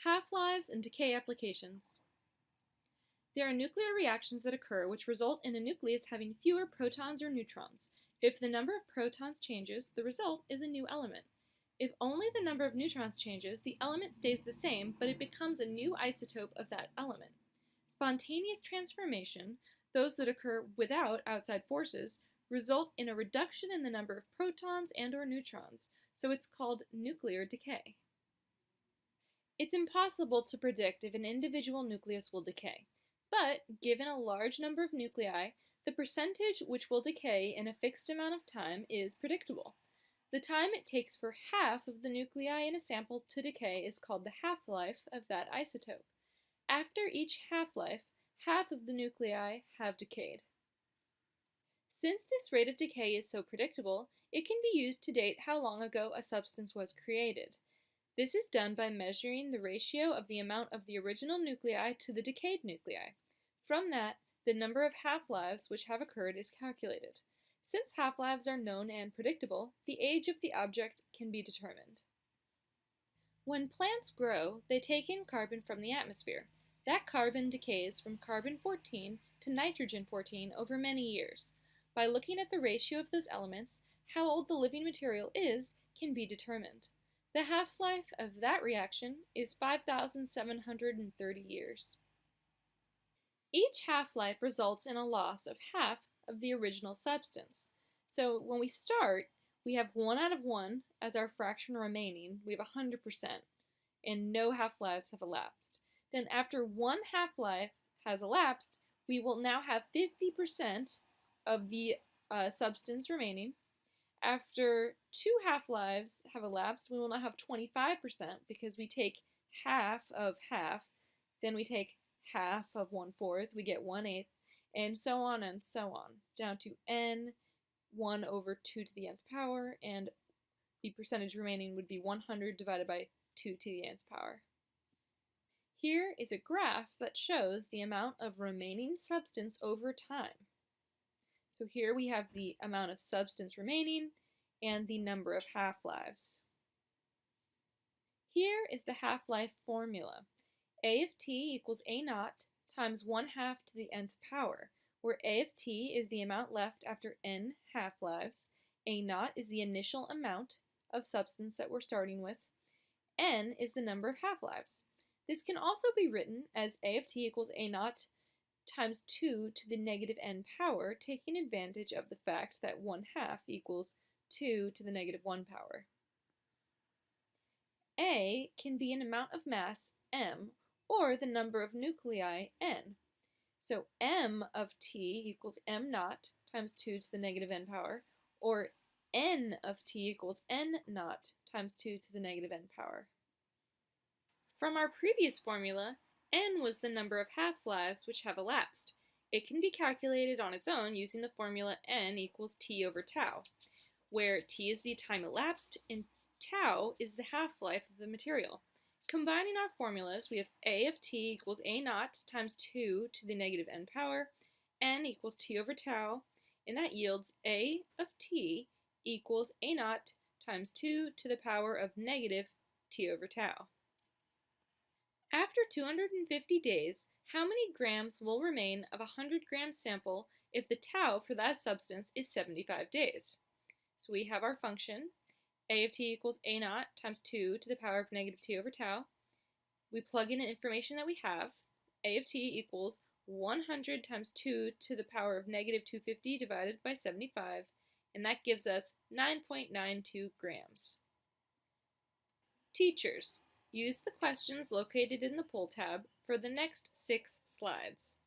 Half-lives and decay applications. There are nuclear reactions that occur which result in a nucleus having fewer protons or neutrons. If the number of protons changes, the result is a new element. If only the number of neutrons changes, the element stays the same, but it becomes a new isotope of that element. Spontaneous transformation, those that occur without outside forces, result in a reduction in the number of protons and/or neutrons, so it's called nuclear decay. It's impossible to predict if an individual nucleus will decay, but given a large number of nuclei, the percentage which will decay in a fixed amount of time is predictable. The time it takes for half of the nuclei in a sample to decay is called the half-life of that isotope. After each half-life, half of the nuclei have decayed. Since this rate of decay is so predictable, it can be used to date how long ago a substance was created. This is done by measuring the ratio of the amount of the original nuclei to the decayed nuclei. From that, the number of half-lives which have occurred is calculated. Since half-lives are known and predictable, the age of the object can be determined. When plants grow, they take in carbon from the atmosphere. That carbon decays from carbon-14 to nitrogen-14 over many years. By looking at the ratio of those elements, how old the living material is can be determined. The half-life of that reaction is 5,730 years. Each half-life results in a loss of half of the original substance. So when we start, we have 1 out of 1 as our fraction remaining. We have 100%, and no half-lives have elapsed. Then after one half-life has elapsed, we will now have 50% of the substance remaining. After 2 half-lives have elapsed, we will now have 25% because we take half of half, then we take half of 1/4, we get 1/8, and so on, down to n 1 over 2 to the nth power, and the percentage remaining would be 100 divided by 2 to the nth power. Here is a graph that shows the amount of remaining substance over time. So here we have the amount of substance remaining and the number of half-lives. Here is the half-life formula. A of t equals A naught times 1/2 to the nth power, where A of t is the amount left after n half-lives, A naught is the initial amount of substance that we're starting with, n is the number of half-lives. This can also be written as A of t equals A naught times 2 to the negative n power, taking advantage of the fact that 1/2 equals 2 to the negative 1 power. A can be an amount of mass, m, or the number of nuclei, n. So m of t equals m naught times 2 to the negative n power, or n of t equals n naught times 2 to the negative n power. From our previous formula, n was the number of half-lives which have elapsed. It can be calculated on its own using the formula n equals t over tau, where t is the time elapsed and tau is the half-life of the material. Combining our formulas, we have A of t equals A naught times 2 to the negative n power, n equals t over tau, and that yields A of t equals A naught times 2 to the power of negative t over tau. After 250 days, how many grams will remain of a 100-gram sample if the tau for that substance is 75 days? So we have our function, A of t equals A naught times 2 to the power of negative t over tau. We plug in the information that we have. A of t equals 100 times 2 to the power of negative 250 divided by 75, and that gives us 9.92 grams. Teachers, use the questions located in the poll tab for the next 6 slides.